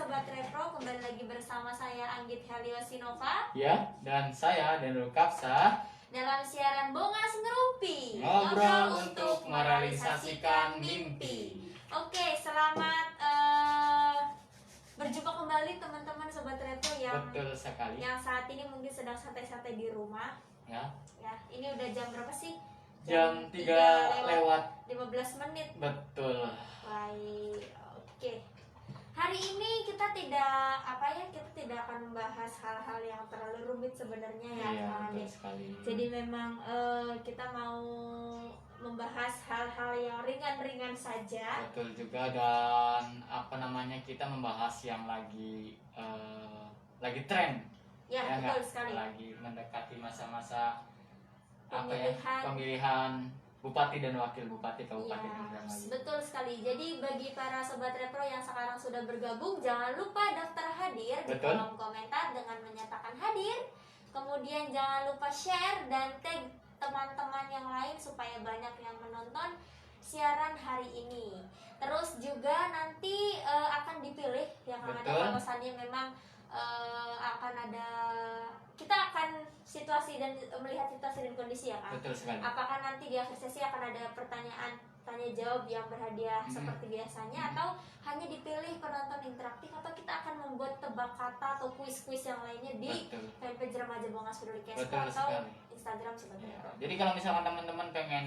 Sobat Repro, kembali lagi bersama saya Anggit Heliosinova. Ya, dan saya Danul Kapsa. Dalam siaran Bongas Ngerumpi, Ngobrol untuk merealisasikan mimpi. Oke, selamat berjumpa kembali teman-teman Sobat Repro Betul sekali. yang saat ini mungkin sedang santai-santai di rumah. Ya, Ini udah jam berapa sih? jam 3 lewat 15 menit. Betul. Baik, oke. Hari ini kita tidak akan membahas hal-hal yang terlalu rumit sebenarnya ya, Iya, Kang betul Ade. sekali. Jadi memang kita mau membahas hal-hal yang ringan-ringan saja. Betul juga, dan kita membahas yang lagi tren. Ya, betul nggak? sekali. Lagi mendekati masa-masa Pemilihan. pemilihan bupati dan wakil bupati Kabupaten Ya, Indramayu. betul sekali. Jadi bagi para Sobat Repro yang sekarang sudah bergabung, jangan lupa daftar hadir di Betul. kolom komentar dengan menyatakan hadir. Kemudian jangan lupa share dan tag teman-teman yang lain supaya banyak yang menonton siaran hari ini. Terus juga nanti akan dipilih yang ada Betul. kalau misalnya memang akan ada, kita akan melihat situasi dan kondisi ya kan. Betul sekali. Apakah nanti di akhir sesi akan ada pertanyaan tanya jawab yang berhadiah seperti biasanya, atau hanya dipilih penonton interaktif, atau kita akan membuat tebak kata atau kuis-kuis yang lainnya di Betul. fanpage Remaja Bongas Peduli Kesko Betul atau sekali. Instagram Sobat Ya, Repro. jadi kalau misalkan teman-teman pengen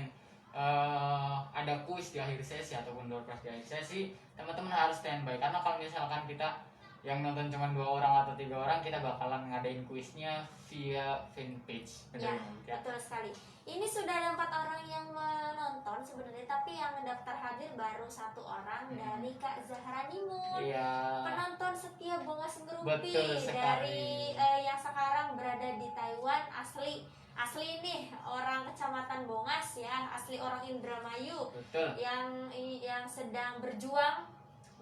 ada kuis di akhir sesi ataupun door prize di akhir sesi, teman-teman harus standby, karena kalau misalkan kita yang nonton cuma 2 orang atau 3 orang, kita bakalan ngadain kuisnya via fanpage. Ya, Benar ya? betul sekali. Ini sudah ada 4 orang yang menonton sebenarnya, tapi yang daftar hadir baru 1 orang dari Kak Zahra Nimun. Iya. Penonton setia Bongas Ngerumpi Betul sekali. dari yang sekarang berada di Taiwan, asli nih orang Kecamatan Bongas ya, asli orang Indramayu. Betul. Yang sedang berjuang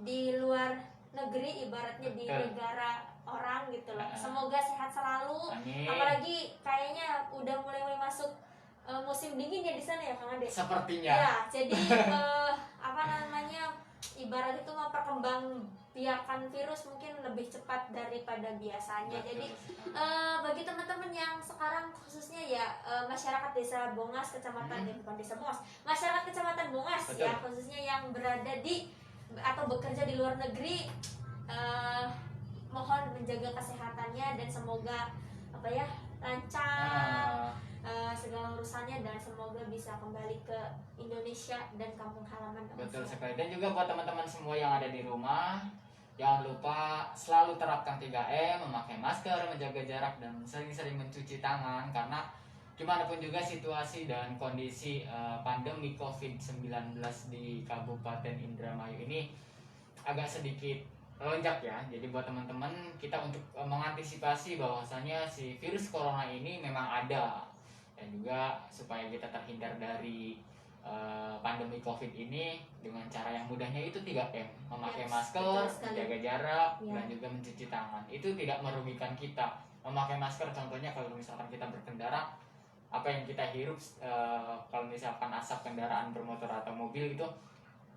di luar negeri, ibaratnya di Betul. negara orang gitu loh. Semoga sehat selalu. Amin. Apalagi kayaknya udah mulai masuk musim dingin ya di sana ya Kang Ade. Sepertinya. Ya, jadi ibarat itu perkembang biakan virus mungkin lebih cepat daripada biasanya. Betul Jadi sekali. bagi teman-teman yang sekarang khususnya ya masyarakat desa Bongas, kecamatan bukan desa Bongas, masyarakat kecamatan Bongas. Betul. Ya, khususnya yang berada di atau bekerja di luar negeri, mohon menjaga kesehatannya dan semoga lancar segala urusannya, dan semoga bisa kembali ke Indonesia dan kampung halaman. Betul sekali. Dan juga buat teman-teman semua yang ada di rumah, jangan lupa selalu terapkan 3M, memakai masker, menjaga jarak, dan sering-sering mencuci tangan, karena gimana pun juga situasi dan kondisi pandemi COVID-19 di Kabupaten Indramayu ini agak sedikit lonjak ya. Jadi buat teman-teman, kita untuk mengantisipasi bahwasanya si virus corona ini memang ada, dan juga supaya kita terhindar dari pandemi COVID ini dengan cara yang mudahnya itu 3M, memakai masker, menjaga jarak, dan juga mencuci tangan. Itu tidak merugikan kita. Memakai masker contohnya kalau misalkan kita berkendara, apa yang kita hirup kalau misalkan asap kendaraan bermotor atau mobil itu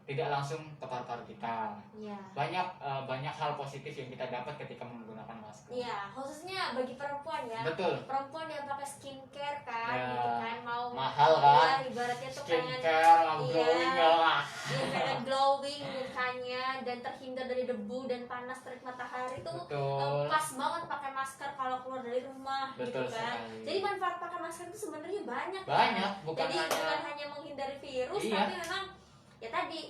tidak langsung ke paru-paru kita. Ya. Banyak hal positif yang kita dapat ketika menggunakan masker. Iya, khususnya bagi perempuan ya. Betul. Perempuan yang pakai skincare kan, Ya, gitu kan, mau mahal kan? ya, ibaratnya tuh Skincare, glowing lah. Dia pengen glowing mukanya dan terhindar dari debu dan panas terik matahari tuh. Betul. Pas banget pakai masker kalau keluar dari rumah. Betul gitu kan. sekali. Jadi manfaat pakai masker itu sebenarnya banyak. Banyak, ya. bukan Jadi hanya- bukan hanya menghindari virus, Iya. tapi memang ya tadi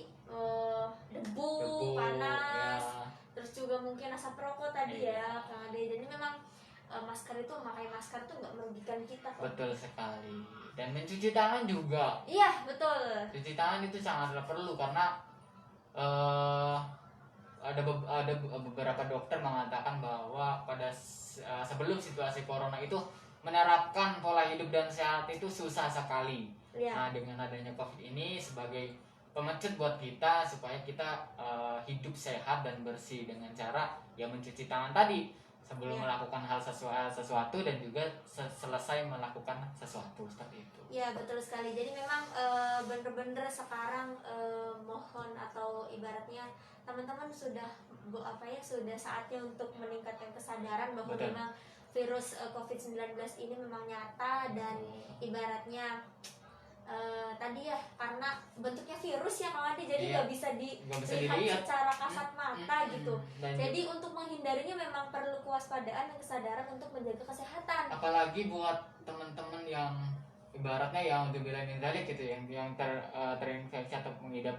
debu, panas, ya. terus juga mungkin asap rokok tadi Iya. ya Kang Ade. Jadi memang masker itu, memakai masker itu nggak merugikan kita kok. Betul sekali. Dan mencuci tangan juga. Iya, betul. Cuci tangan itu sangatlah perlu, karena ada beberapa dokter mengatakan bahwa pada sebelum situasi corona itu menerapkan pola hidup dan sehat itu susah sekali. Iya. Nah, dengan adanya COVID ini sebagai pemecut buat kita supaya kita hidup sehat dan bersih dengan cara ya mencuci tangan tadi. sebelum Ya. melakukan hal sesuatu dan juga selesai melakukan sesuatu seperti itu. Ya betul sekali. Jadi memang bener-bener sekarang mohon atau ibaratnya teman-teman sudah sudah saatnya untuk meningkatkan kesadaran bahwa Betul. memang virus COVID-19 ini memang nyata dan ibaratnya tadi ya karena bentuknya virus ya Kang Ade, jadi Iya. nggak bisa Nggak bisa dilihat dilihat secara kasat mata gitu. Dan Jadi untuk menghindarinya memang perlu kewaspadaan dan kesadaran untuk menjaga kesehatan. apalagi buat teman-teman yang ibaratnya yang untuk bilang tadi gitu yang terinfeksi atau mengidap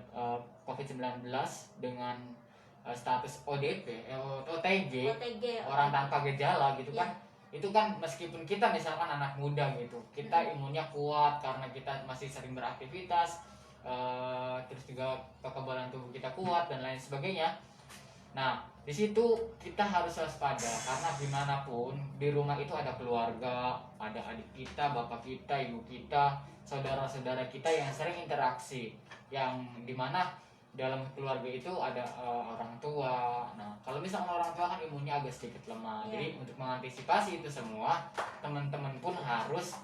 COVID-19 dengan status ODP, OTG, OTG, orang tanpa gejala gitu Ya. kan. Itu kan meskipun kita misalkan anak muda gitu, kita imunnya kuat karena kita masih sering beraktivitas, terus juga kekebalan tubuh kita kuat dan lain sebagainya. Nah, di situ kita harus waspada karena gimana pun di rumah itu ada keluarga, ada adik kita, bapak kita, ibu kita, saudara-saudara kita yang sering interaksi, yang dimana dalam keluarga itu ada orang tua. Nah, kalau misalnya orang tua kan imunnya agak sedikit lemah, Ya. jadi untuk mengantisipasi itu semua, teman-teman pun harus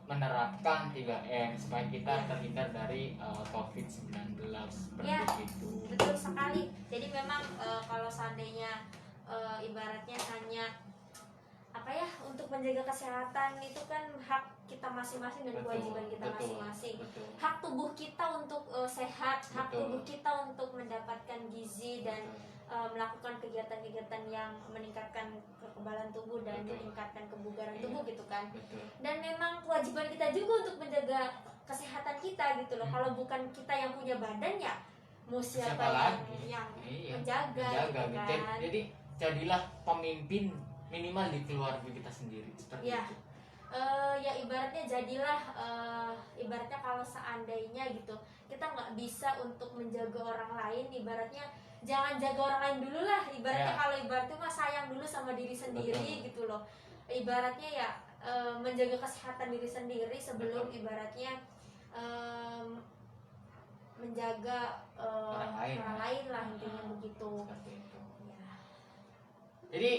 menerapkan 3M supaya kita Ya. terhindar dari COVID-19 seperti Ya. itu. Betul sekali. Jadi memang kalau seandainya ibaratnya hanya untuk menjaga kesehatan itu kan hak kita masing-masing dan kewajiban kita masing-masing. Betul. Hak tubuh kita untuk sehat, hak Betul. tubuh kita untuk mendapatkan gizi dan melakukan kegiatan-kegiatan yang meningkatkan kekebalan tubuh dan Betul. meningkatkan kebugaran Iya. tubuh gitu kan. Betul. Dan memang kewajiban kita juga untuk menjaga kesehatan kita gitu loh. Kalau bukan kita yang punya badan ya mau siapa yang Iya, menjaga gitu menjaga. kan. Jadi jadilah pemimpin minimal di keluarga kita sendiri seperti Ya. itu. Ya ibaratnya jadilah ibaratnya kalau seandainya gitu kita nggak bisa untuk menjaga orang lain, ibaratnya jangan jaga orang lain dulu lah, ibaratnya Ya. kalau ibaratnya mah sayang dulu sama diri sendiri. Betul. Gitu loh, ibaratnya ya menjaga kesehatan diri sendiri sebelum Betul. ibaratnya menjaga Orang lain lah intinya begitu. Seperti itu. Ya. Jadi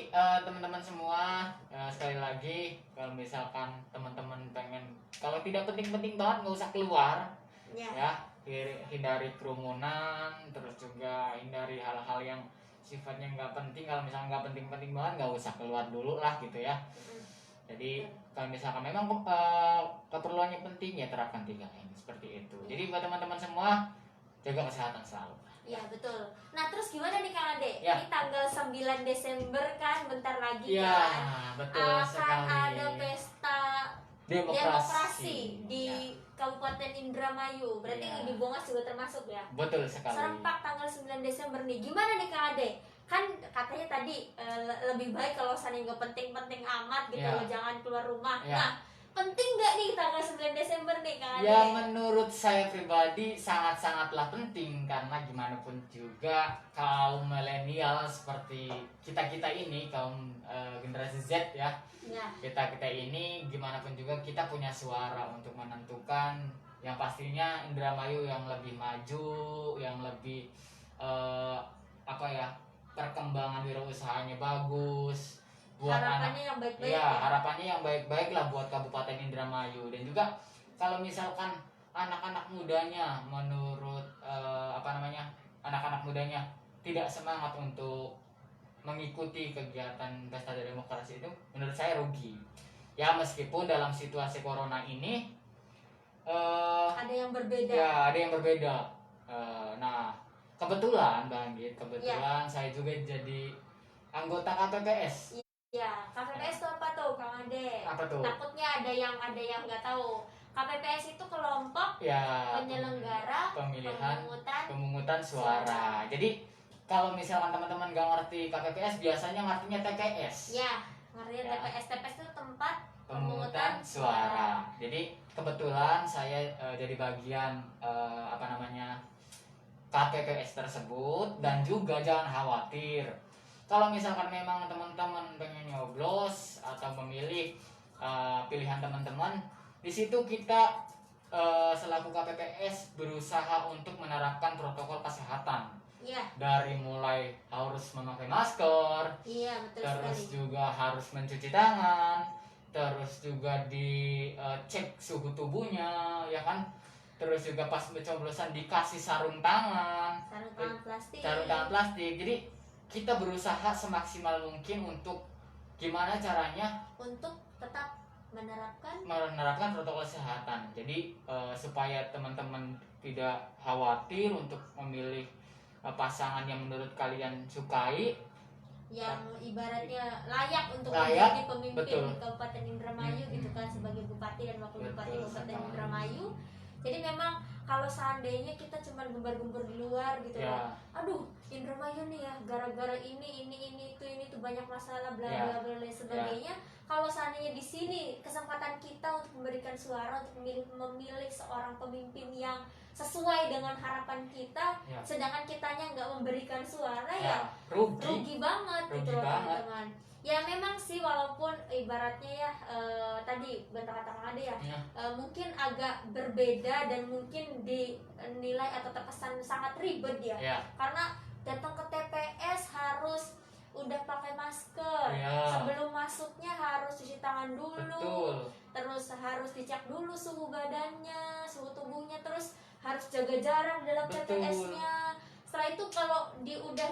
teman-teman semua, sekali lagi kalau misalkan teman-teman pengen, kalau tidak penting-penting banget nggak usah keluar Ya. ya, hindari kerumunan, terus juga hindari hal-hal yang sifatnya nggak penting. Kalau misalkan nggak penting-penting banget nggak usah keluar dulu lah gitu ya. Jadi kalau misalkan memang keperluannya penting ya terapkan 3M seperti itu. Jadi buat teman-teman semua jaga kesehatan selalu. Ya betul. Nah terus gimana nih Kang Ade? Ya. Ini tanggal 9 Desember kan bentar lagi Ya, kan betul akan sekali. ada pesta demokrasi di Ya, Kabupaten Indramayu. Berarti Ya. di Bongas juga termasuk ya. betul sekali. Serempak tanggal 9 Desember nih. Gimana nih Kang Ade? Kan katanya tadi lebih baik kalau seandainya nggak penting-penting amat gitu Ya. loh, jangan keluar rumah. Ya. Nah, penting nggak nih tanggal 9 Desember nih Kang Ade? Ya menurut saya pribadi sangat-sangatlah penting karena gimana pun juga kaum milenial seperti kita ini kaum generasi Z ya, Ya. kita ini gimana pun juga kita punya suara untuk menentukan yang pastinya Indramayu yang lebih maju, yang lebih perkembangan wirausahanya bagus buat Harapannya yang baik-baik ya, harapannya yang baik-baik lah buat Kabupaten Indramayu. Dan juga kalau misalkan anak-anak mudanya menurut anak-anak mudanya tidak semangat untuk mengikuti kegiatan pesta demokrasi itu, menurut saya rugi. Ya meskipun dalam situasi corona ini Ada yang berbeda. ya ada yang berbeda. Nah kebetulan Bang Git, saya juga jadi anggota KPPS. Ya, KPPS itu apa tuh, Kang Ade? Apa tuh? Takutnya ada yang nggak tahu. KPPS itu kelompok Ya, penyelenggara pemungutan suara. Jadi kalau misalkan teman-teman nggak ngerti KPPS, biasanya ngertinya TPS. Ya, ngerti Ya. TPS itu tempat Pemungutan suara. Jadi kebetulan saya jadi bagian KPPS tersebut. Dan juga jangan khawatir kalau misalkan memang teman-teman pengen nyoblos atau memilih pilihan teman-teman, di situ kita selaku KPPS berusaha untuk menerapkan protokol kesehatan Iya, Dari mulai harus memakai masker, iya betul terus sekali. juga harus mencuci tangan, terus juga dicek suhu tubuhnya, ya kan? Terus juga pas pencoblosan dikasih sarung tangan, Sarung tangan plastik. sarung tangan plastik. Jadi kita berusaha semaksimal mungkin untuk gimana caranya Untuk tetap menerapkan. menerapkan protokol kesehatan. Jadi supaya teman-teman tidak khawatir untuk memilih pasangan yang menurut kalian sukai. Yang ibaratnya layak untuk Layak, menjadi pemimpin betul. di Kabupaten Indramayu gitu kan, sebagai bupati dan wakil bupati Betul Kabupaten sekali. Indramayu. Jadi memang kalau seandainya kita cuma gembar-gembor di luar gitu Ya. loh, aduh Indramayu nih ya gara-gara ini itu banyak masalah bla Ya. bla bla dan sebagainya. Kalau seandainya di sini kesempatan kita untuk memberikan suara, untuk memilih seorang pemimpin yang sesuai dengan harapan kita, Ya. sedangkan kitanya nggak memberikan suara, Ya, ya rugi. rugi banget gitu Rugi loh banget. teman-teman. Ya memang sih, walaupun ibaratnya ya tadi bentar kata Kang Ade ya, Ya. mungkin agak berbeda dan mungkin dinilai atau terkesan sangat ribet ya, Ya. karena datang ke TPS harus udah pakai masker, Ya. sebelum masuknya harus cuci tangan dulu, Betul. terus harus dicek dulu suhu badannya, suhu tubuhnya, terus harus jaga jarak dalam Betul. TPS-nya. Setelah itu kalau udah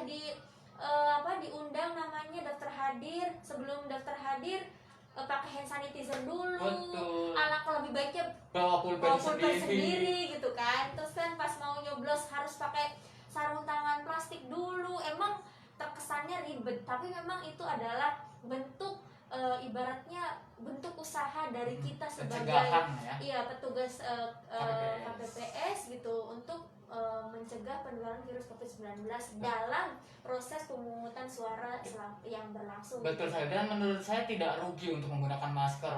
diundang namanya daftar hadir, sebelum daftar hadir pakai hand sanitizer dulu. Betul. Alangkah lebih baiknya Bawa pulpen bawa pulpen sendiri. sendiri gitu kan. Terus kan pas mau nyoblos harus pakai sarung tangan plastik dulu. Emang terkesannya ribet, tapi memang itu adalah bentuk ibaratnya bentuk usaha dari kita sebagai Pencegahan ya. iya petugas KPPS. KPPS gitu untuk mencegah penularan virus COVID-19 dalam proses pemungutan suara yang berlangsung. Betul sekali, dan menurut saya tidak rugi untuk menggunakan masker,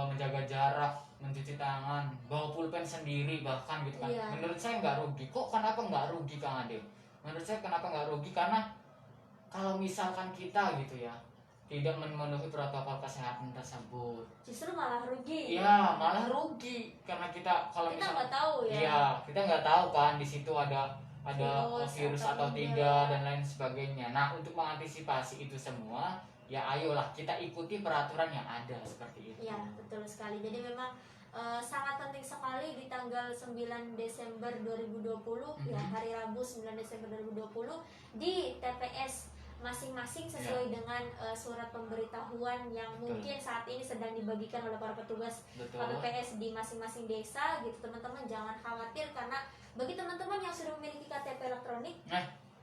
menjaga jarak, mencuci tangan, bawa pulpen sendiri bahkan gitu kan. Iya. Menurut saya nggak rugi. Kok kenapa nggak rugi Kang Ade? Menurut saya kenapa nggak rugi, karena kalau misalkan kita gitu ya tidak memenuhi protokol kesehatan tersebut, Justru malah rugi. iya malah rugi, karena kita kalau Kita misalkan nggak tahu ya. iya, kita nggak tahu kan di situ ada Virus virus atau atau tidak. tidak dan lain sebagainya. Nah, untuk mengantisipasi itu semua, ya ayolah kita ikuti peraturan yang ada seperti itu. Ya, betul sekali. Jadi memang sangat penting sekali di tanggal 9 Desember 2020 ya, hari Rabu 9 Desember 2020 di TPS masing-masing sesuai dengan surat pemberitahuan yang mungkin saat ini sedang dibagikan oleh para petugas Betul. KPPS di masing-masing desa gitu. Teman-teman jangan khawatir, karena bagi teman-teman yang sudah memiliki KTP elektronik,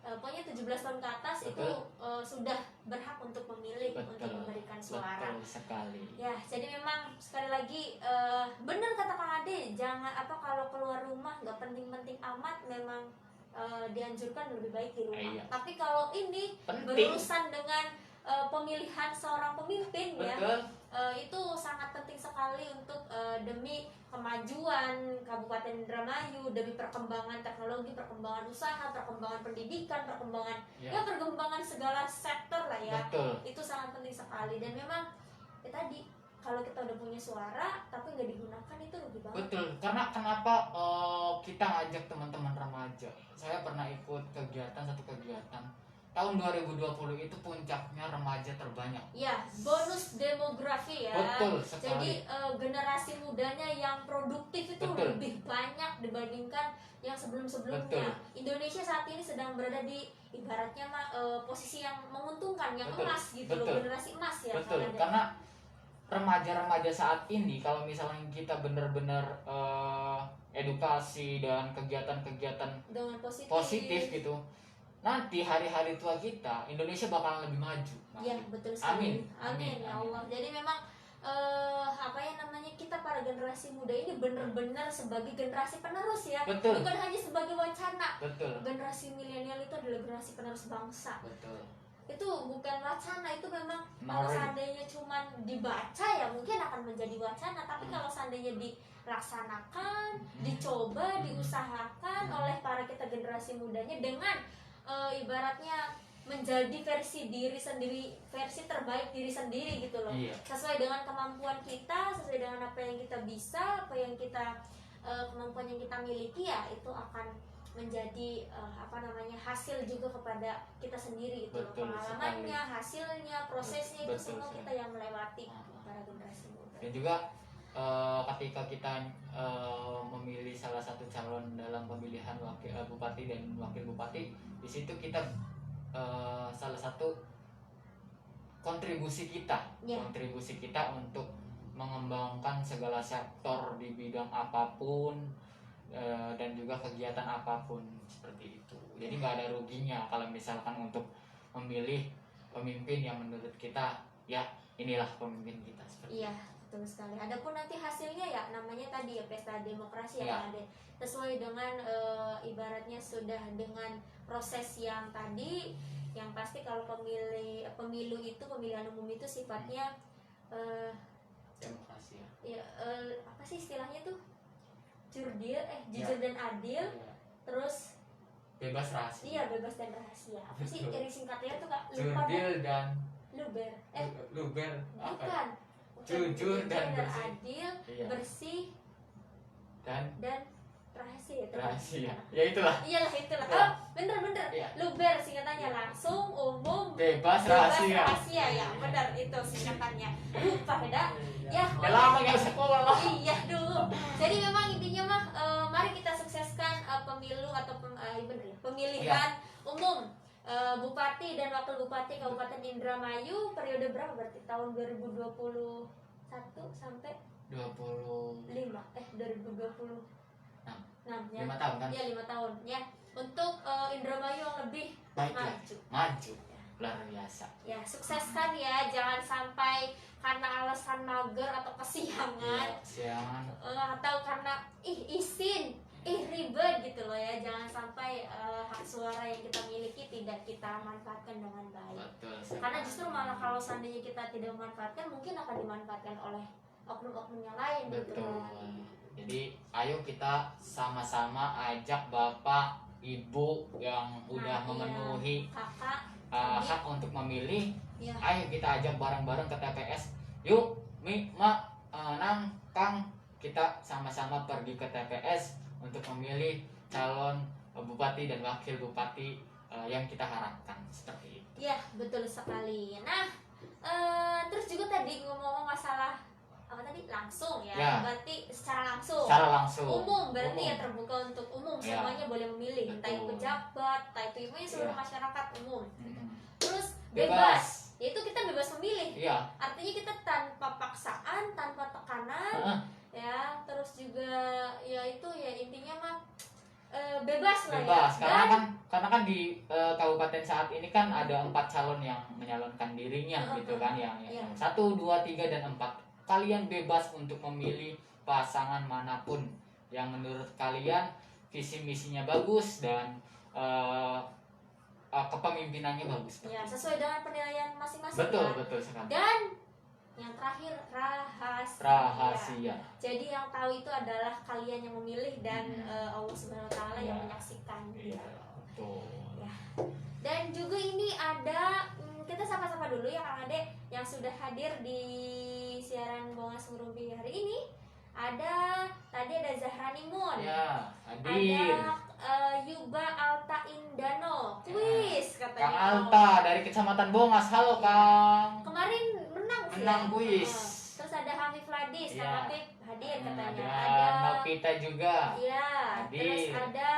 pokoknya 17 tahun ke atas Betul. itu sudah berhak untuk memilih, Betul. untuk memberikan suara. Betul sekali. Ya, jadi memang sekali lagi benar kata Kang Ade, jangan kalau keluar rumah nggak penting-penting amat, memang dianjurkan lebih baik di rumah. Iya. Tapi kalau ini Penting. berurusan dengan pemilihan seorang pemimpin ya, Betul. itu sangat penting sekali untuk demi kemajuan Kabupaten Indramayu, demi perkembangan teknologi, perkembangan usaha, perkembangan pendidikan, perkembangan perkembangan segala sektor lah ya. Betul. Itu sangat penting sekali, dan memang ya tadi kalau kita udah punya suara tapi nggak digunakan itu rugi banget. Betul. Karena kenapa kita ngajak teman-teman remaja? Saya pernah ikut satu kegiatan tahun 2020 itu puncaknya remaja terbanyak. Ya, bonus demografi ya. Betul sekali. Jadi generasi mudanya yang produktif itu Betul. lebih banyak dibandingkan yang sebelum-sebelumnya. Betul. Indonesia saat ini sedang berada di ibaratnya posisi yang menguntungkan, yang Betul. emas gitu loh, Betul. generasi emas ya. Betul, Kang Ade. karena remaja-remaja saat ini kalau misalnya kita benar-benar edukasi dan kegiatan-kegiatan dengan positif gitu, nanti hari-hari tua kita Indonesia bakalan lebih maju. Ya, betul sekali. Amin. Amin ya Allah. Jadi memang kita para generasi muda ini benar-benar sebagai generasi penerus ya. Betul. Bukan hanya sebagai wacana. Betul. Generasi milenial itu adalah generasi penerus bangsa. Betul. Itu bukan wacana, itu memang Mari. kalau seandainya cuman dibaca ya mungkin akan menjadi wacana, tapi kalau seandainya dilaksanakan, dicoba, diusahakan oleh para kita generasi mudanya dengan ibaratnya menjadi versi diri sendiri, versi terbaik diri sendiri gitu loh. Iya. Sesuai dengan kemampuan kita, sesuai dengan apa yang kita bisa, apa yang kita kemampuan yang kita miliki, ya itu akan menjadi hasil juga kepada kita sendiri gitu loh. Betul Pengalamannya, sekali. hasilnya, prosesnya itu Betul semua sekali. kita yang melewati para generasi muda. Dan juga ketika kita memilih salah satu calon dalam pemilihan bupati dan wakil bupati, di situ kita salah satu kontribusi kita untuk mengembangkan segala sektor di bidang apapun dan juga kegiatan apapun seperti itu. Jadi nggak ada ruginya kalau misalkan untuk memilih pemimpin yang menurut kita ya inilah pemimpin kita seperti Iya, betul sekali. Adapun nanti hasilnya ya namanya tadi ya pesta demokrasi Iya. ya Kang Ade. Sesuai dengan ibaratnya sudah dengan proses yang tadi, yang pasti kalau pemilu itu pemilihan umum itu sifatnya demokrasi ya. ya apa sih istilahnya tuh? Jujur dan adil, Iya. terus Bebas rahasia. iya bebas dan rahasia. Apa sih Betul. iri singkatnya tuh Kak? Lupa dah. Jurdil dan Luber. luber apa? Bukan. Jujur dan bersih. adil, Iya. bersih Dan dan rahasia. rahasia. Ya itulah. Iyalah itulah. Iya. Oh, bener. Iya. Luber singkatannya langsung, umum, Bebas bebas rahasia. rahasia ya. Benar itu singkatannya. Lupa dah. Ya, Ya lama nggak sekolah. iya dulu. Jadi memang intinya mah mari kita sukseskan pemilu atau pemilihan umum bupati dan wakil bupati Kabupaten Indramayu periode berapa berarti tahun 2021 sampai 20 2020 ya. 5 tahun kan? Ya 5 tahun ya untuk Indramayu yang lebih Baik lah. maju. Luar biasa. Ya sukseskan ya, jangan sampai karena alasan mager atau kesiangan Siangan. atau karena izin ribet gitu loh ya, jangan sampai hak suara yang kita miliki tidak kita manfaatkan dengan baik. Betul. Karena justru malah kalau seandainya kita tidak memanfaatkan mungkin akan dimanfaatkan oleh oknum-oknum yang lain gitu Betul. kan. Jadi ayo kita sama-sama ajak Bapak, Ibu yang udah Nah, memenuhi Kakak, hak untuk memilih. ya. Ayo kita ajak bareng-bareng ke TPS. Yuk, Mi, Ma, Nang, Kang, kita sama-sama pergi ke TPS untuk memilih calon bupati dan wakil bupati yang kita harapkan seperti itu. Ya, betul sekali. Nah, terus juga tadi ngomong-ngomong masalah apa tadi langsung ya, Ya. berarti secara langsung. Secara langsung. Umum berarti Umum. ya terbuka untuk umum, Ya. semuanya boleh memilih, entah itu Betul. pejabat, entah itu ibunya seluruh Ya. masyarakat umum. Mm-mm. Terus Bebas. bebas, yaitu kita bebas memilih. Iya. Artinya kita tanpa paksaan, tanpa tekanan, Heeh. ya. Terus juga ya itu ya intinya mah bebas lah Bebas. ya. Karena kan di kabupaten saat ini kan ada 4 calon yang menyalonkan dirinya gitu kan yang Iya. 1, 2, 3 dan 4. Kalian bebas untuk memilih pasangan manapun yang menurut kalian visi misinya bagus dan kepemimpinannya bagus. Ya, sesuai dengan penilaian masing-masing. Betul, ya. betul sekali. Dan yang terakhir rahasia. Rahasia. Jadi yang tahu itu adalah kalian yang memilih dan Allah Subhanahu wa taala yang Iya. menyaksikan. Iya, betul. Dan juga ini ada kita sapa-sapa dulu ya Kang Ade yang sudah hadir di siaran Bongas Merumpi hari ini. Tadi ada Zahrani Mun. Ya, hadir. Ada Yuba Alta Indano. Kuis Kang katanya. Alta dari Kecamatan Bongas. Halo, Kang. Kemarin menang sih. Menang ya. kuis. Terus ada Hafif Ladis, Iya. Kang Hafif hadir katanya. Ada Novita juga. Iya, terus Hadir. ada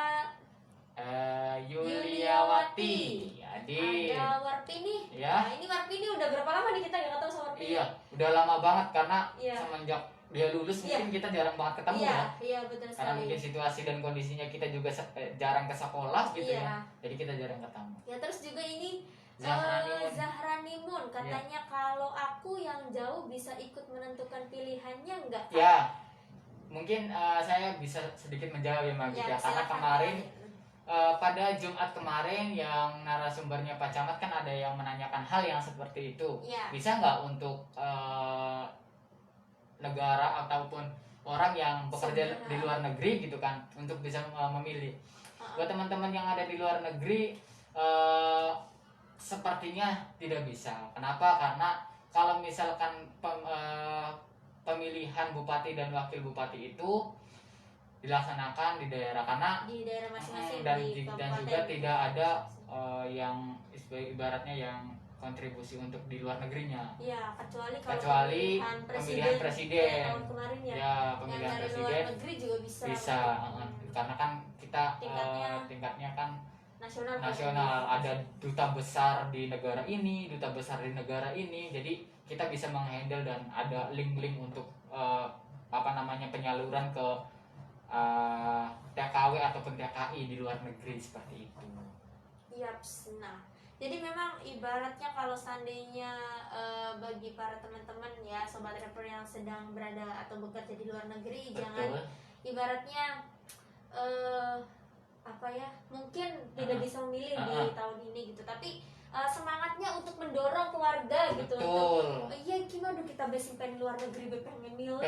Yuliawati. Hadir. ada Warpini. Ya. Nah, ini Warpini udah berapa lama nih kita nggak tahu sama Warpini? Iya, udah lama banget karena Iya. semenjak dia lulus Iya. mungkin kita jarang banget ketemu Iya, ya. iya betul Karena sekali. mungkin situasi dan kondisinya kita juga jarang ke sekolah gitu Iya. ya. Jadi kita jarang ketemu. Ya terus juga ini Zahrani Mun. Zahrani Mun katanya kalau aku yang jauh bisa ikut menentukan pilihannya enggak? Kak? Ya, mungkin saya bisa sedikit menjawab ya Mbak Gita. Karena silakan. kemarin pada Jumat kemarin yang narasumbernya Pak Camat kan ada yang menanyakan hal yang seperti itu. Iya. Bisa nggak untuk negara ataupun orang yang bekerja Saudara. di luar negeri gitu kan untuk bisa memilih. Buat teman-teman yang ada di luar negeri sepertinya tidak bisa. Kenapa? Karena kalau misalkan pemilihan bupati dan wakil bupati itu dilaksanakan di daerah, karena di daerah masing-masing dan di dan kabupaten. juga tidak ada yang ibaratnya yang kontribusi untuk di luar negerinya. Ya, kecuali kalau Kecuali pemilihan presiden kayak presiden. tahun kemarin ya. Ya, Yang pemilihan dari luar presiden negeri juga bisa. bisa, karena kan kita Tingkatnya kan nasional. nasional, ada duta besar di negara ini, duta besar di negara ini, jadi kita bisa menghandle dan ada link-link untuk penyaluran ke TKW ataupun TKI di luar negeri seperti itu. Yaps. Nah, jadi memang ibaratnya kalau seandainya bagi para teman-teman ya sobat rapper yang sedang berada atau bekerja di luar negeri, jangan ibaratnya mungkin tidak bisa memilih di tahun ini gitu, tapi semangatnya untuk mendorong keluarga gitu. Betul. Untuk iya gimana kita basic pengen luar negeri pengen milih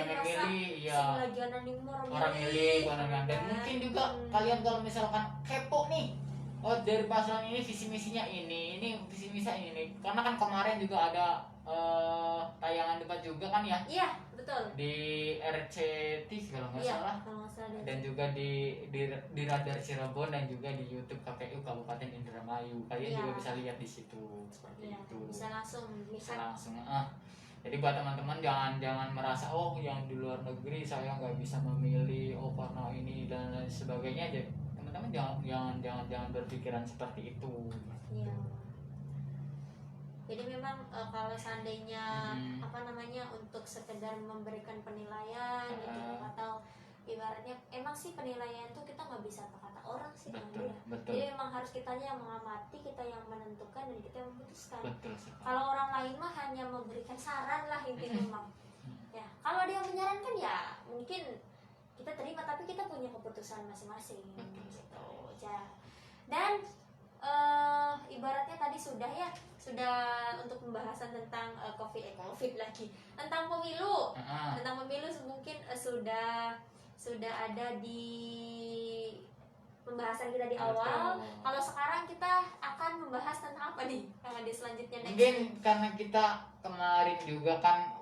ya. sing lagi anonim orang milih dan mungkin juga kalian kalau misalkan kepo nih, dari pasangan ini visi misinya ini visi misinya ini, karena kan kemarin juga ada tayangan debat juga kan ya. Iya, betul. Di RCTI kalau nggak salah. Kalau nggak salah. Dan juga di Radar Cirebon dan juga di YouTube KPU Kabupaten Indramayu. Kalian juga bisa lihat di situ seperti itu. Bisa langsung lihat. Jadi buat teman-teman jangan merasa yang di luar negeri saya nggak bisa memilih karena ini dan lain sebagainya. Jadi teman-teman jangan berpikiran seperti itu. Iya. Jadi memang kalau seandainya untuk sekedar memberikan penilaian gitu, atau ibaratnya emang sih penilaian itu kita nggak bisa kata orang sih. Betul. Jadi memang harus kitanya yang mengamati, kita yang menentukan dan kita yang memutuskan. Betul. Kalau orang lain mah hanya memberikan saran lah intinya memang. Ya, kalau ada yang menyarankan ya mungkin kita terima, tapi kita punya keputusan masing-masing gitu. Dan ibaratnya tadi sudah untuk pembahasan tentang COVID lagi, tentang pemilu. Tentang pemilu mungkin sudah ada di pembahasan kita di awal. Kalau sekarang kita akan membahas tentang apa nih di selanjutnya next? Mungkin karena kita kemarin juga kan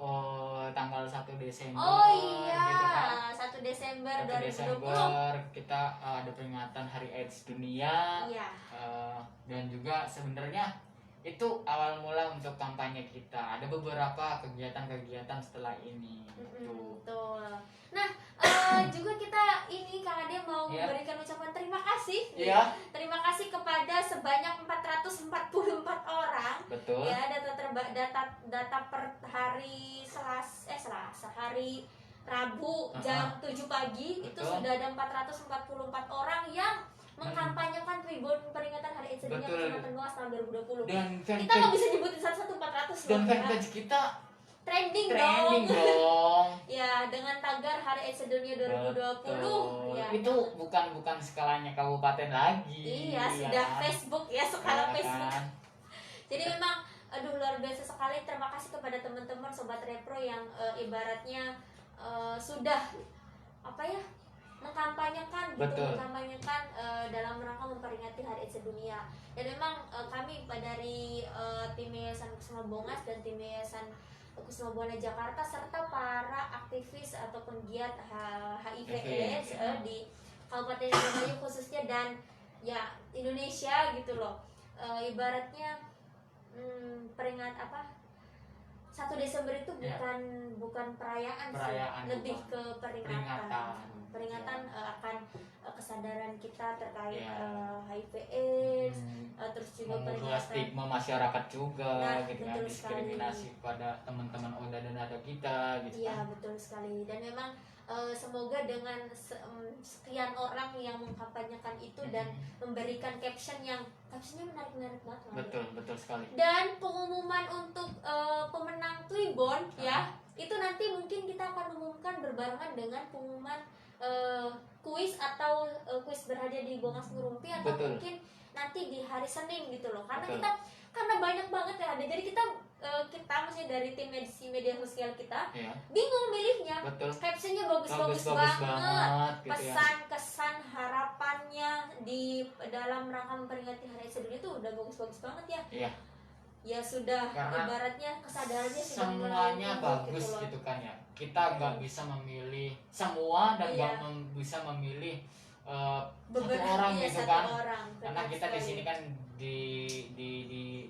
tanggal 1 Desember. Oh iya, gitu kan. 1 Desember 1 Desember kita ada peringatan Hari AIDS Dunia. Iya. Dan juga sebenarnya itu awal mula untuk kampanye kita. Ada beberapa kegiatan-kegiatan setelah ini. Betul. Nah, juga kita ini Kang Ade mau memberikan ucapan terima kasih. Iya. Terima kasih kepada sebanyak 444 orang. Betul. Ya, data per hari Selasa, hari Rabu jam 7 pagi. Itu sudah ada 444 orang yang mengkampanyekan tribun peringatan Hari AIDS Sedunia Kesehatan Luas tahun 2020. Dan kita nggak bisa nyebutin satu-satu 400. Dan fanpage kita trending dong. Ya, dengan tagar Hari AIDS Sedunia 2020. Ya, itu bukan skalanya kabupaten lagi. Iya, sudah Facebook ya, skala Facebook. Jadi memang luar biasa sekali. Terima kasih kepada teman-teman sobat repro yang ibaratnya sudah mengkampanyekan dalam rangka memperingati Hari AIDS Sedunia. Dan memang kami dari tim Yayasan Kusuma Bongas dan tim Yayasan Kusuma Buana Jakarta serta para aktivis ataupun giat HIV/AIDS di Kabupaten Indramayu khususnya dan ya Indonesia gitu loh. Ibaratnya peringat 1 Desember itu bukan perayaan sih, lebih ke peringatan akan kesadaran kita terkait HIV/AIDS, terus juga peringatan stigma masyarakat juga, gitu kan, diskriminasi pada teman-teman ODA dan ADA kita, gitu kan. Iya, betul sekali. Dan memang semoga dengan sekian orang yang mengkampanyekan itu dan memberikan captionnya menarik-menarik banget. Betul sekali. Dan pengumuman untuk pemenang Tribon ya, itu nanti mungkin kita akan umumkan berbarengan dengan pengumuman kuis atau kuis berhadiah di Bongas Ngerumpi atau mungkin nanti di hari Senin gitu loh. Karena banyak banget yang ada. Jadi kita maksudnya dari tim media sosial kita bingung milihnya. Captionnya bagus banget. Pesan-kesan harapannya di dalam rangka memperingati Hari AIDS Sedunia itu udah bagus-bagus banget ya. Iya. ya sudah Karena ibaratnya kesadarannya sudah mulai semuanya tumbuh bagus loh. gitu kan ya. Kita nggak bisa memilih semua dan nggak Iya. bisa memilih satu Beberapa orang iya, gitu satu kan. orang. Karena Benar kita di sekali. sini kan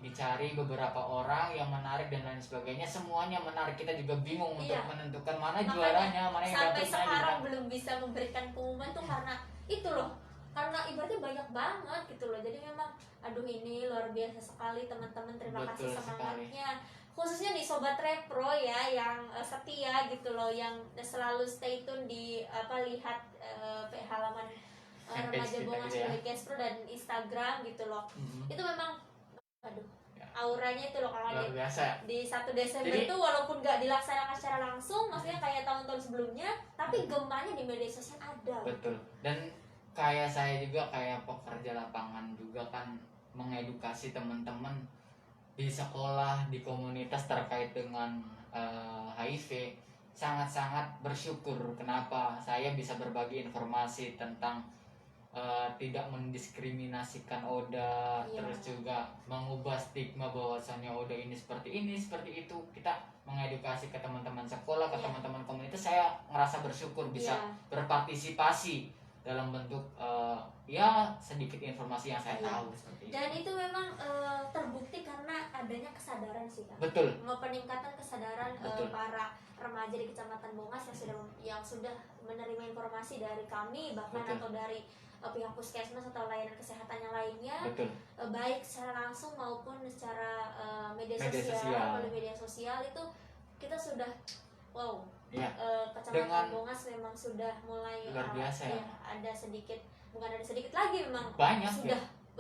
dicari beberapa orang yang menarik dan lain sebagainya. Semuanya menarik, kita juga bingung untuk Iya. menentukan mana Makanya juaranya, mana yang sampai dapet, mana yang sekarang tidak. belum bisa memberikan pengumuman tuh karena itu loh, karena ibaratnya banyak banget gitu loh. Jadi memang aduh ini luar biasa sekali teman-teman, terima kasih Betul semangatnya, khususnya nih sobat repro ya yang setia gitu loh, yang selalu stay tune di lihat halaman Fanpage remaja kita bongas gitu ya. Kespro dan Instagram gitu loh. Mhm. Itu memang aduh Ya. auranya itu loh kalau Luar biasa ya. di 1 Desember Jadi- itu walaupun gak dilaksanakan secara langsung, maksudnya kayak tahun-tahun sebelumnya, tapi gemanya di media sosial ada. Betul. Dan kayak saya juga kayak pekerja lapangan juga kan mengedukasi teman-teman di sekolah, di komunitas terkait dengan HIV. Sangat-sangat bersyukur kenapa saya bisa berbagi informasi tentang tidak mendiskriminasikan ODA, Iya. terus juga mengubah stigma bahwasannya ODA ini seperti itu. Kita mengedukasi ke teman-teman sekolah, ke Iya. teman-teman komunitas. Saya ngerasa bersyukur bisa Iya. berpartisipasi dalam bentuk ya sedikit informasi yang saya Iya. tahu seperti itu. Dan itu memang terbukti karena adanya kesadaran sih Kak. Betul. Peningkatan kesadaran Betul. para remaja di Kecamatan Bongas yang sudah menerima informasi dari kami, bahkan Betul. atau dari pihak puskesmas atau layanan kesehatan yang lainnya, Betul. baik secara langsung maupun secara media Media sosial, sosial. melalui media sosial itu kita sudah wow. Iya. Kecamatan Dengan- Bongas memang sudah mulai Luar biasa ya. ada sedikit, bukan ada sedikit lagi, memang Banyak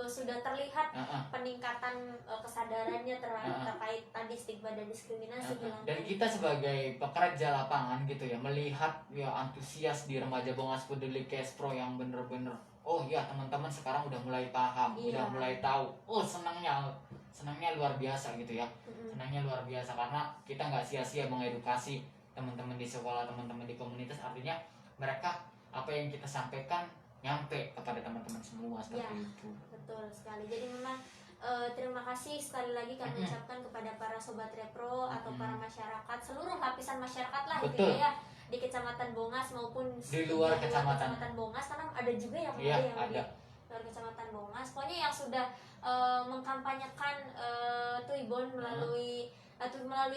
sudah terlihat Heeh. peningkatan kesadarannya terkait tadi stigma dan diskriminasi hilangnya. Dan kita sebagai pekerja lapangan gitu ya, melihat ya antusias di remaja Bongas Peduli Kespro yang bener-bener oh ya teman-teman sekarang udah mulai paham, Iya. udah mulai tahu. Oh senangnya luar biasa gitu ya. Mm-mm. Senangnya luar biasa karena kita nggak sia-sia mengedukasi teman-teman di sekolah, teman-teman di komunitas. Artinya mereka apa yang kita sampaikan nyampe kepada teman-teman semua seperti Ya. itu. Betul sekali. Jadi memang terima kasih sekali lagi kami ucapkan kepada para sobat repro atau para masyarakat, seluruh lapisan masyarakat lah Betul. gitu ya, di Kecamatan Bongas maupun Di luar kecamatan. Bongas, karena ada juga yang Iya, yang di ada. luar Kecamatan Bongas. Pokoknya yang sudah mengkampanyekan Tuibon melalui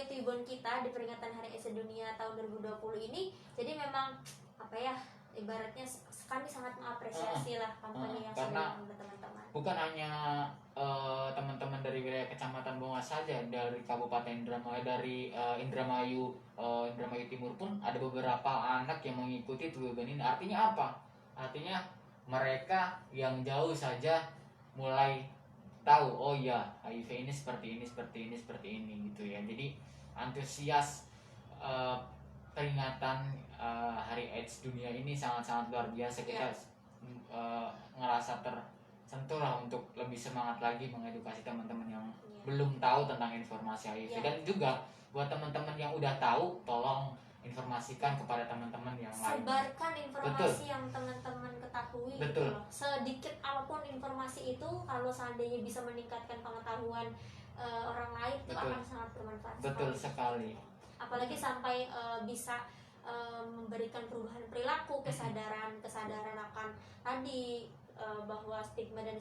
Tuibon kita di peringatan Hari AIDS Sedunia tahun 2020 ini. Jadi memang apa ya, ibaratnya kami sangat mengapresiasi lah kampanye yang sudah Karena dilakukan teman-teman. bukan hanya teman-teman dari wilayah Kecamatan Bongas saja, dari Kabupaten Indramayu, dari Indramayu Timur pun ada beberapa anak yang mengikuti Tuibon ini. Artinya apa? Artinya mereka yang jauh saja mulai tahu, oh ya HIV ini seperti ini gitu ya. Jadi antusias peringatan Hari AIDS Dunia ini sangat-sangat luar biasa. Kita ngerasa tersentuh lah untuk lebih semangat lagi mengedukasi teman-teman yang belum tahu tentang informasi HIV. Dan juga buat teman-teman yang udah tahu, tolong informasikan kepada teman-teman yang lain. Sebarkan informasi yang teman-teman ketahui. Betul. Gitu loh. Sedikit apapun informasi itu, kalau seandainya bisa meningkatkan pengetahuan orang lain, itu Betul. akan sangat bermanfaat. Betul sekali. Apalagi sampai bisa memberikan perubahan perilaku, kesadaran akan tadi bahwa stigma dan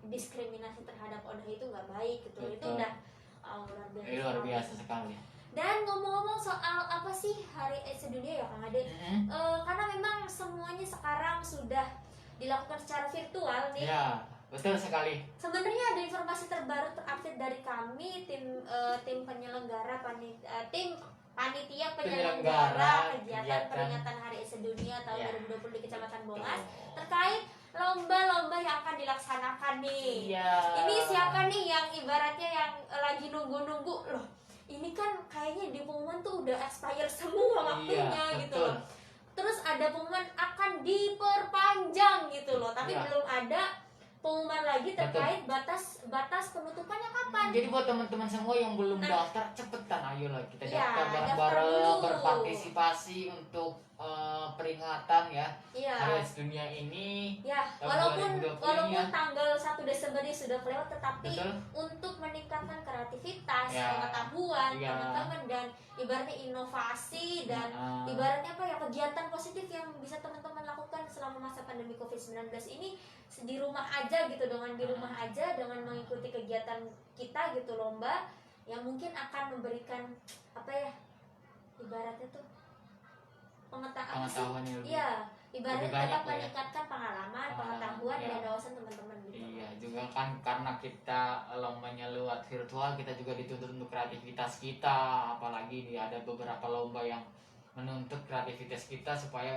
diskriminasi terhadap ODA itu nggak baik gitu. Itu Betul. udah Luar biasa sekali. Dan ngomong-ngomong soal apa sih Hari AIDS Sedunia ya Kang Ade, karena memang semuanya sekarang sudah dilakukan secara virtual nih. Ya, betul sekali. Sebenarnya ada informasi terbaru terupdate dari kami tim penyelenggara tim panitia penyelenggara kegiatan peringatan Hari AIDS Sedunia tahun 2020 di Kecamatan Bongas terkait lomba-lomba yang akan dilaksanakan nih. Iya. Ini siapa nih yang ibaratnya yang lagi nunggu-nunggu loh? Ini kan kayaknya di pengumuman tuh udah expire semua waktunya gitu betul. loh. Terus ada pengumuman akan diperpanjang gitu loh, tapi Iya. belum ada pengumuman lagi terkait batas penutupannya kapan. Jadi buat teman-teman semua yang belum daftar, cepetan ayolah kita Ya, daftar daftar bareng-bareng, dulu. berpartisipasi untuk peringatan ya Iya. Hari AIDS Dunia ini. Ya, tahun 2020 walaupun ya. tanggal 1 Desember ini sudah kelewat, tetapi Betul. untuk meningkatkan kreativitas, Ya. pengetahuan Ya. teman-teman, dan ibaratnya inovasi dan ibaratnya apa ya, kegiatan positif yang bisa teman-teman lakukan selama masa pandemi COVID-19 ini di rumah aja gitu, dengan di rumah aja dengan mengikuti kegiatan kita gitu, lomba yang mungkin akan memberikan apa ya, ibaratnya tuh Pengetahuan yang lebih- iya, ibaratnya lebih banyak dapat lah ya. meningkatkan pengalaman, pengetahuan ya. dan wawasan teman-teman gitu. Iya, juga kan karena kita lombanya lewat virtual, kita juga dituntut untuk kreativitas kita, apalagi ada beberapa lomba yang menuntut kreativitas kita supaya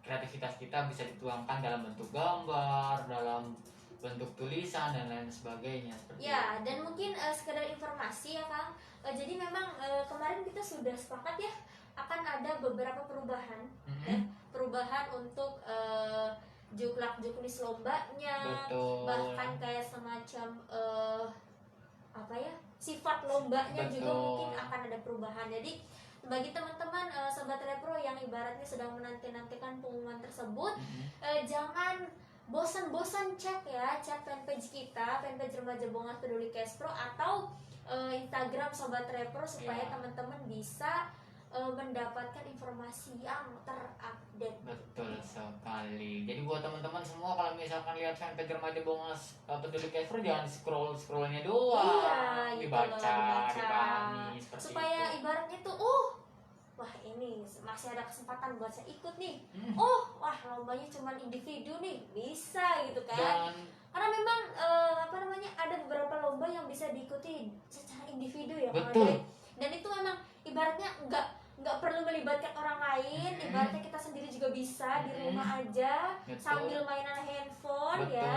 kreativitas kita bisa dituangkan dalam bentuk gambar, dalam bentuk tulisan dan lain sebagainya seperti Ya, itu. dan mungkin sekedar informasi ya Kang. Jadi memang kemarin kita sudah sepakat ya akan ada beberapa perubahan, ya, perubahan untuk juknis lombanya, Betul. bahkan kayak semacam apa ya, sifat lombanya juga Betul. mungkin akan ada perubahan. Jadi bagi teman-teman sobat repro yang ibaratnya sedang menanti-nantikan pengumuman tersebut, jangan bosan-bosan cek fanpage kita, fanpage Remaja Bongas Peduli Kespro atau Instagram Sobat Repro supaya Ya. teman-teman bisa mendapatkan informasi yang terupdate. Betul sekali. Jadi buat teman-teman semua, kalau misalkan lihat fanpage Remaja Bongas Peduli Kespro, jangan scrollnya doang. Iya, gitu loh, dibaca, dipahami seperti supaya itu. ibaratnya tuh wah ini masih ada kesempatan buat saya ikut nih. Wah lombanya cuma individu nih, bisa gitu kan. Dan Karena memang ada beberapa lomba yang bisa diikuti secara individu ya Kang betul. Ade. Dan itu memang ibaratnya nggak perlu melibatkan orang lain, ibaratnya kita sendiri juga bisa di rumah aja. Betul. Sambil mainan handphone Betul. ya.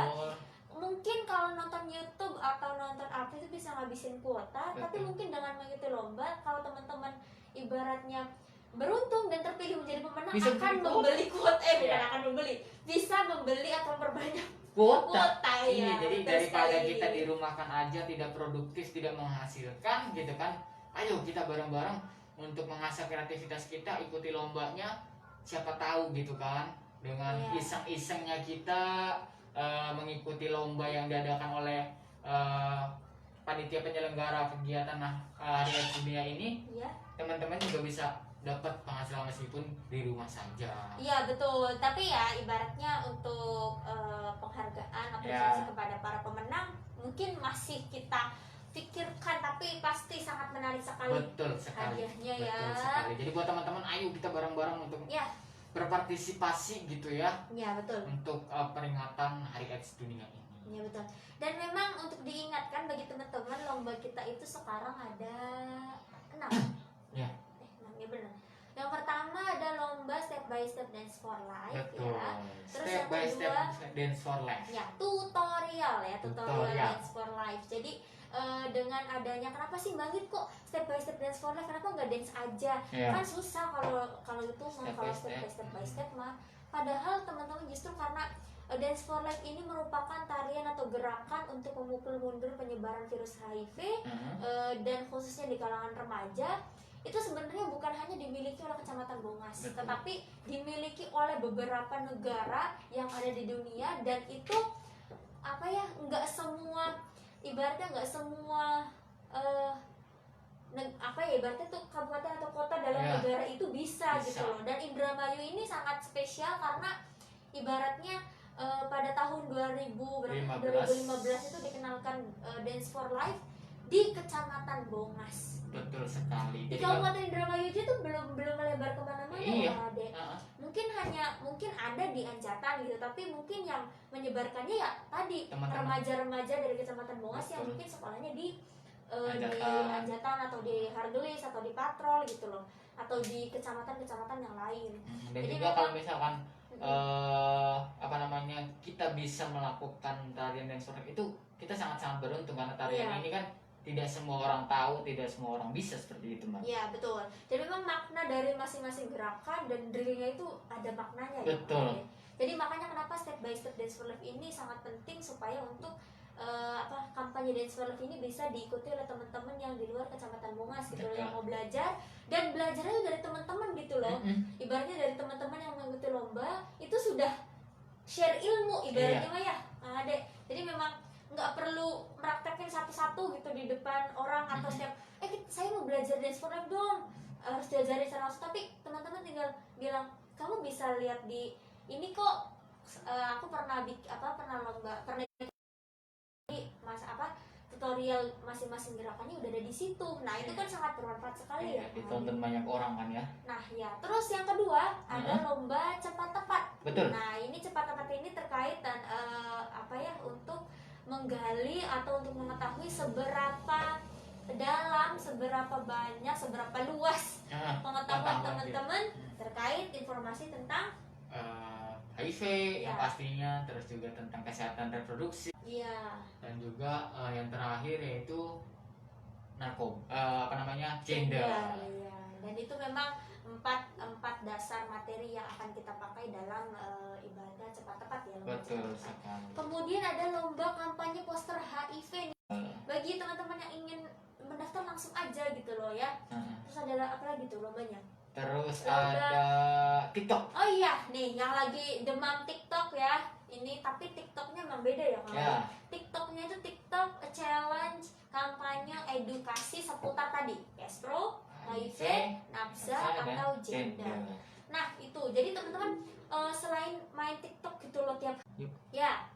Mungkin kalau nonton YouTube atau nonton apa itu bisa ngabisin kuota, tapi Betul. mungkin dengan mengikuti lomba, kalau teman-teman ibaratnya beruntung dan terpilih menjadi pemenang, Bisa akan beli membeli kuota, bukan Iya. akan membeli, bisa membeli atau memperbanyak Kuota. ya. Iya, jadi betul daripada sekali. kita dirumahkan aja, tidak produktif, tidak menghasilkan gitu kan. Ayo kita bareng-bareng untuk mengasah kreativitas kita, ikuti lombanya. Siapa tahu gitu kan, dengan Iya. iseng-isengnya kita mengikuti lomba yang diadakan oleh panitia penyelenggara kegiatan Hari AIDS Dunia ini, Iya. teman-teman juga bisa dapat penghasilan meskipun di rumah saja. Iya betul, tapi ya ibaratnya untuk penghargaan apresiasi Ya. kepada para pemenang mungkin masih kita pikirkan, tapi pasti sangat menarik sekali Betul sekali. hadiahnya ya. Betul sekali. Jadi buat teman-teman, ayo kita bareng-bareng untuk Ya, berpartisipasi gitu ya ya betul. untuk peringatan Hari AIDS Dunia ini. Ya betul. Dan memang untuk diingatkan bagi teman-teman, lomba kita itu sekarang ada 6. Ya. 6 ya benar. Yang pertama ada lomba Step by Step Dance for Life Betul. ya. Terus Step yang by step kedua, dance for life. ya tutorial Tutorial. Dance for Life. Jadi dengan adanya, kenapa sih Mbak Git kok Step by Step Dance for Life, kenapa nggak dance aja? Ya. Kan susah kalau itu mah, Step kalau by step by step mah. Padahal teman-teman justru karena Dance for Life ini merupakan tarian atau gerakan untuk memukul mundur penyebaran virus HIV dan khususnya di kalangan remaja, itu sebenarnya bukan hanya dimiliki oleh Kecamatan Bongas, Betul. tetapi dimiliki oleh beberapa negara yang ada di dunia. Dan itu apa ya, nggak semua, ibaratnya nggak semua ibaratnya tuh kabupaten atau kota dalam Ya. negara itu bisa Bisa. gitu loh. Dan Indramayu ini sangat spesial karena ibaratnya pada tahun 2015 itu dikenalkan Dance for Life di Kecamatan Bongas. Betul sekali. Di Jadi Kabupaten Indramayu aja tuh belum melebar kemana-mana Iya. ya Ade. Mungkin ada di Anjatan gitu, tapi mungkin yang menyebarkannya ya tadi Teman-teman. remaja-remaja dari Kecamatan Bongas yang Betul. mungkin sekolahnya di Anjatan. Anjatan atau di Hargelis atau di Patrol gitu loh, atau di kecamatan-kecamatan yang lain. dan Jadi juga memang- kalau misalkan kita bisa melakukan tarian dance for life itu, kita sangat-sangat beruntung karena tarian Iya. ini kan tidak semua orang tahu, tidak semua orang bisa seperti itu, Mbak. Iya betul. Jadi memang makna dari masing-masing gerakan dan drillnya itu ada maknanya ya. Betul. Jadi makanya kenapa kenapa step by step Dance for Life ini sangat penting supaya untuk kampanye Dance for Life ini bisa diikuti oleh teman-teman yang di luar Kecamatan Bungas gitu loh, yang mau belajar dan belajarnya dari teman-teman gitu loh. Ibaratnya dari teman-teman yang mengikuti lomba itu sudah share ilmu ibaratnya mah ya. Nah, jadi memang nggak perlu praktekin satu-satu gitu di depan orang atau setiap saya mau belajar Dance for Life dong, harus diajarin secara langsung, tapi teman-teman tinggal bilang kamu bisa lihat di ini kok, aku pernah lomba, pernah tutorial masing-masing gerakannya udah ada di situ. Nah itu kan sangat bermanfaat sekali ya. Ditonton banyak orang kan ya. Nah ya, terus yang kedua ada lomba cepat tepat. Betul. Nah ini cepat tepat ini terkait dan untuk menggali atau untuk mengetahui seberapa dalam, seberapa banyak, seberapa luas pengetahuan teman-teman terkait informasi tentang HIV yang pastinya, terus juga tentang kesehatan reproduksi. Iya. Dan juga yang terakhir yaitu gender. Iya. Dan itu memang empat dasar materi yang akan kita pakai dalam ibadah cepat tepat ya. Betul sekali. Kemudian ada lomba kampanye poster HIV nih. Bagi teman-teman yang ingin mendaftar langsung aja gitu loh ya. Terus ada apa lagi tuh lombanya? Terus ada TikTok. Oh iya, nih yang lagi demam TikTok ya. Ini tapi TikToknya memang beda ya kalau TikToknya itu TikTok challenge kampanye edukasi seputar tadi Kespro, HIV, nafsa atau gender. Nah itu, jadi teman-teman selain main TikTok gitu loh tiap ya.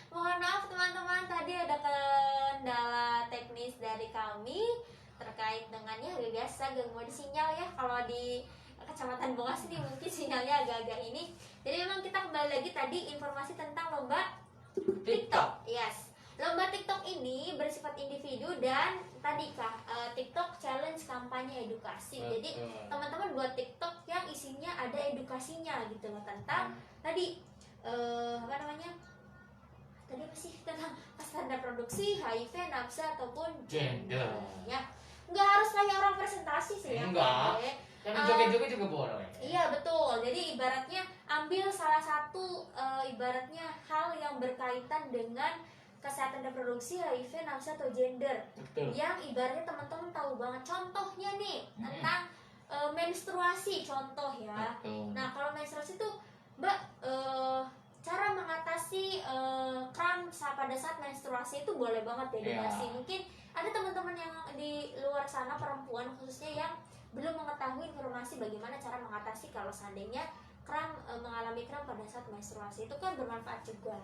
Mohon maaf teman-teman, tadi ada kendala teknis dari kami terkait dengannya biasa gangguan sinyal ya. Kalau di Kecamatan Bungas ini mungkin sinyalnya agak-agak ini. Jadi memang kita kembali lagi tadi informasi tentang lomba TikTok. Yes. Lomba TikTok ini bersifat individu dan tadi TikTok challenge kampanye edukasi. Jadi teman-teman buat TikTok yang isinya ada edukasinya gitu loh tentang tadi tadi apa sih, tentang standar produksi, HIV, nafsa ataupun gender. Ya. Nggak harus kayak orang presentasi sih ya. Enggak. Tapi joget-joget juga boleh. Iya betul. Jadi ibaratnya ambil salah satu ibaratnya hal yang berkaitan dengan kesehatan reproduksi, HIV, nafsa atau gender. Betul. Yang ibaratnya teman-teman tahu banget. Contohnya nih tentang menstruasi contoh ya. Betul. Nah kalau menstruasi tuh Mbak cara mengatasi kram pada saat menstruasi itu boleh banget edukasi. Mungkin ada teman-teman yang di luar sana perempuan khususnya yang belum mengetahui informasi bagaimana cara mengatasi kalau seandainya mengalami kram pada saat menstruasi, itu kan bermanfaat juga.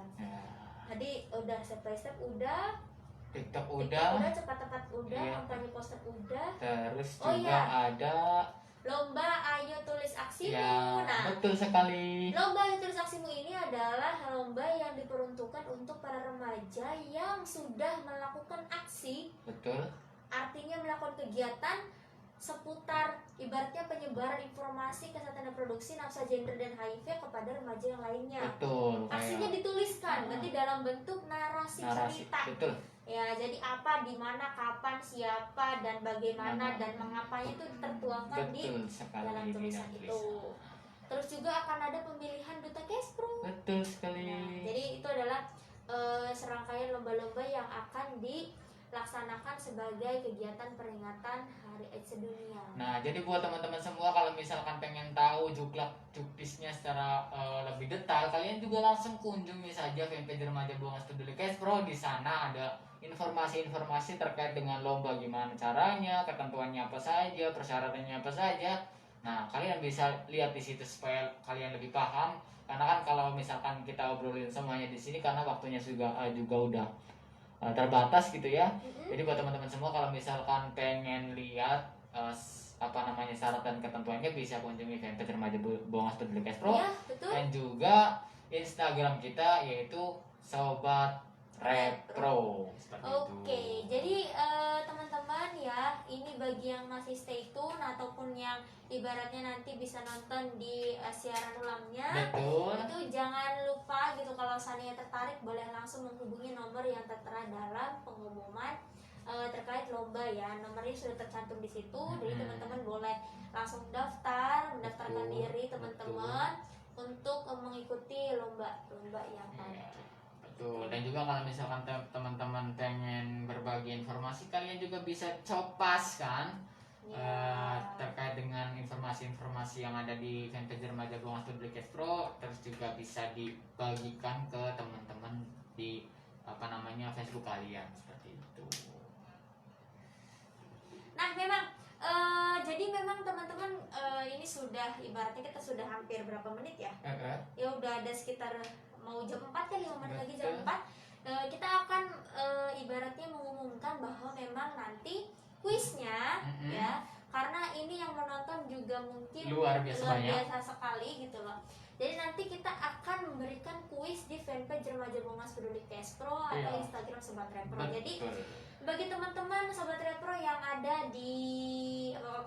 Jadi udah step by step udah, TikTok udah, cepat tepat udah, kampanye poster udah. Terus juga ada lomba Ayo Tulis Aksimu. Nah, betul sekali. Lomba Ayo Tulis Aksimu ini adalah lomba yang diperuntukkan untuk para remaja yang sudah melakukan aksi. Betul. Artinya melakukan kegiatan seputar ibaratnya penyebaran informasi kesehatan reproduksi, nafsa, gender dan HIV kepada remaja yang lainnya. Betul. Aksinya dituliskan nanti dalam bentuk narasi cerita. Betul. Ya, jadi apa, di mana, kapan, siapa dan bagaimana dan mengapanya itu tertuangkan di dalam tulisan itu. Terus juga akan ada pemilihan duta Kespro. Betul sekali. Nah, jadi itu adalah serangkaian lomba-lomba yang akan dilaksanakan sebagai kegiatan peringatan Hari AIDS Sedunia. Nah, jadi buat teman-teman semua kalau misalkan pengen tahu juknisnya secara lebih detail, kalian juga langsung kunjungi saja fanpage Remaja Bungas Peduli Kespro. Di sana ada informasi-informasi terkait dengan lomba, gimana caranya, ketentuannya apa saja, persyaratannya apa saja. Nah, kalian bisa lihat di situ supaya kalian lebih paham. Karena kan kalau misalkan kita obrolin semuanya di sini karena waktunya juga udah terbatas gitu ya. Jadi buat teman-teman semua kalau misalkan pengen lihat syarat dan ketentuannya bisa kunjungi fanpage Remaja Bungas Peduli Kespro. Ya, betul. Dan juga Instagram kita yaitu Sobat Repro. Oke, jadi teman-teman ya, ini bagi yang masih stay tune ataupun yang ibaratnya nanti bisa nonton di siaran ulangnya. Betul. Itu jangan lupa gitu, kalau seandainya tertarik boleh langsung menghubungi nomor yang tertera dalam pengumuman terkait lomba ya. Nomornya sudah tercantum di situ. Jadi teman-teman boleh langsung mendaftarkan diri teman-teman mengikuti lomba-lomba yang Iya, ada. betul. Dan juga kalau misalkan teman-teman pengen berbagi informasi, kalian juga bisa copas kan terkait dengan informasi-informasi yang ada di fanpage Remaja Bongas Peduli Pro, terus juga bisa dibagikan ke teman-teman di Facebook kalian seperti itu. Nah memang jadi memang teman-teman ini sudah ibaratnya kita sudah hampir berapa menit ya? Ya udah ada sekitar mau jam 4 ya, 5 menit lagi jam 4. Kita akan ibaratnya mengumumkan bahwa memang nanti kuisnya ya, karena ini yang menonton juga mungkin Luar biasa sekali gitu loh. Jadi nanti kita akan memberikan kuis di fanpage Remaja Bongas Peduli Pro atau Instagram Sobat Repro. Jadi bagi teman-teman Sobat Repro yang ada di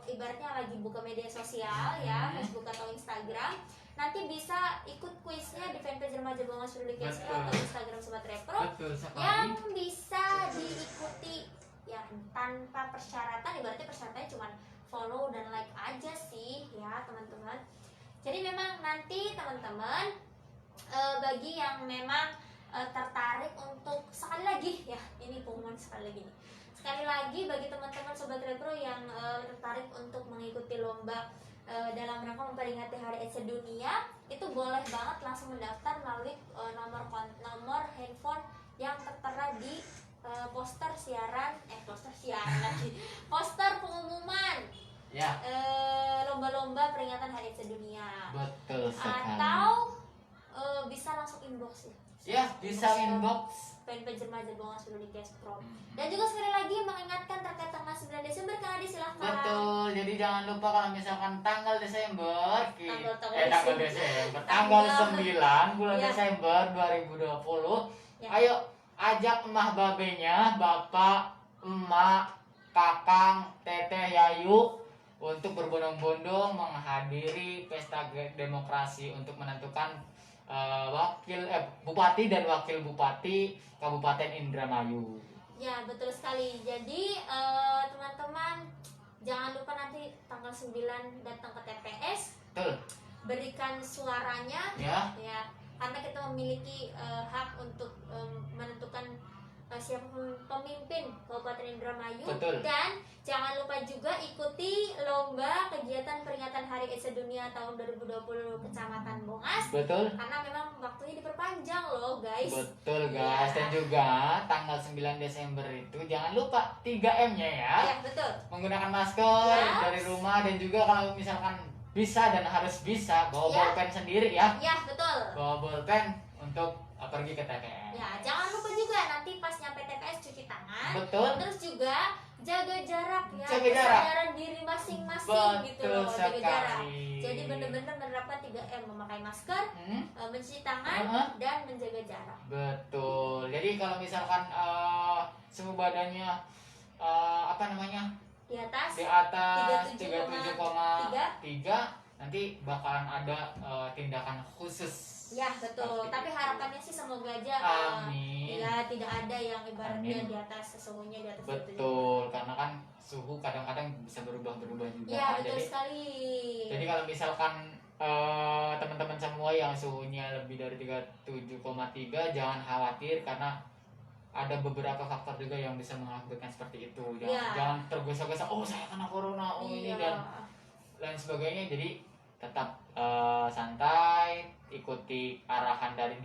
ibaratnya lagi buka media sosial ya, Facebook atau Instagram, nanti bisa ikut kuisnya di fanpage Remaja Bongas Peduli Pro atau Instagram Sobat Repro yang bisa diikuti ya tanpa persyaratan. Ibaratnya persyaratannya cuma follow dan like aja sih ya teman-teman. Jadi memang nanti teman-teman bagi yang memang tertarik untuk sekali lagi ya, ini pengumuman sekali lagi nih. Sekali lagi bagi teman-teman Sobat Repro yang tertarik untuk mengikuti lomba dalam rangka memperingati Hari AIDS Sedunia, itu boleh banget langsung mendaftar melalui nomor handphone yang tertera di poster pengumuman ya, lomba-lomba peringatan Hari AIDS Sedunia. betul sekali. Atau bisa langsung inbox ya, bisa inbox fanpage Remaja Bongas Peduli Pro. Dan juga sekali lagi mengingatkan terkait tanggal 9 Desember, Kak Adi silahkan. betul. Jadi jangan lupa kalau misalkan tanggal Desember Tanggal 9 bulan Ya. Desember 2020, Ya. ayo ajak emah babenya, bapak, emak, kakang, teteh, yayu untuk berbondong-bondong menghadiri pesta demokrasi untuk menentukan bupati dan wakil bupati Kabupaten Indramayu. Ya, betul sekali. Jadi teman-teman jangan lupa nanti tanggal 9 datang ke TPS. Betul. Berikan suaranya Ya. Karena kita memiliki hak untuk menentukan siapa pemimpin Kabupaten Indramayu. Betul. Dan jangan lupa juga ikuti lomba kegiatan peringatan Hari AIDS Sedunia tahun 2020 Kecamatan Bongas. Betul. Karena memang waktunya diperpanjang loh guys. Betul guys. Dan juga tanggal 9 Desember itu jangan lupa 3M-nya ya. Ya, betul. Menggunakan masker Yes. dari rumah, dan juga kalau misalkan bisa dan harus bisa bawa Ya. bolpen sendiri ya. Ya, betul. Bawa bolpen untuk pergi ke TPS. Ya, jangan lupa juga nanti pas nyampe TPS cuci tangan. Betul. Terus juga jaga jarak ya. Jaga jarak. Kesadaran diri masing-masing gitu Betul loh, jaga jarak. sekali. Jadi benar-benar menerapkan 3M, memakai masker, mencuci tangan, dan menjaga jarak. Betul. Jadi kalau misalkan suhu badannya Di atas di atas 37,3. 37,3, nanti bakalan ada tindakan khusus. Ya, betul. Seperti Tapi itu. harapannya sih semoga aja Amin. ya tidak ada yang ibaratnya Amin. di atas suhunya di atas Betul, karena kan suhu kadang-kadang bisa berubah-berubah juga. Ya, betul Jadi sekali. kalau misalkan teman-teman semua yang suhunya lebih dari 37,3, jangan khawatir, karena ada beberapa faktor juga yang bisa mengakibatkan seperti itu. Jangan tergesa-gesa, oh saya kena corona, ini dan lain sebagainya. Jadi tetap santai, ikuti arahan dari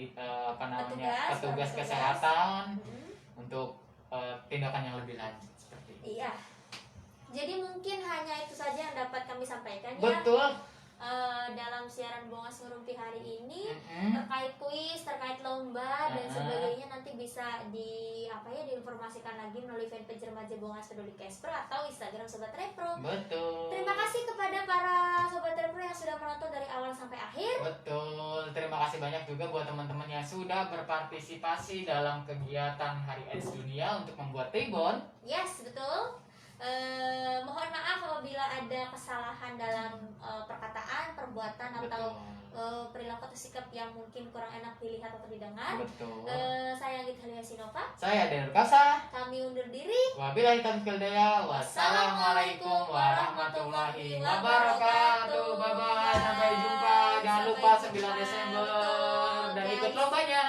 petugas kesehatan untuk tindakan yang lebih lanjut seperti itu. Iya. Jadi mungkin hanya itu saja yang dapat kami sampaikan ya. Betul. Dalam siaran Bongas Ngerumpi hari ini terkait kuis, terkait lomba dan sebagainya, nanti bisa diinformasikan lagi melalui fanpage Remaja Bongas Peduli Pro atau Instagram Sobat Repro. Betul. Terima kasih kepada para Sobat Repro yang sudah menonton dari awal sampai akhir. Betul. Terima kasih banyak juga buat teman-teman yang sudah berpartisipasi dalam kegiatan Hari AIDS Dunia untuk membuat ribbon. Yes, betul. Mohon maaf apabila ada kesalahan dalam perkataan, perbuatan atau perilaku atau sikap yang mungkin kurang enak dilihat atau didengar. Betul. Saya Gita Sinova. Saya Denur Kasa. Kami undur diri. Wabillahi taufiq wal hidayah. Wassalamualaikum warahmatullahi wabarakatuh. Bye bye. Sampai jumpa. Jangan lupa 9 Desember betul, dan guys. ikut lombanya.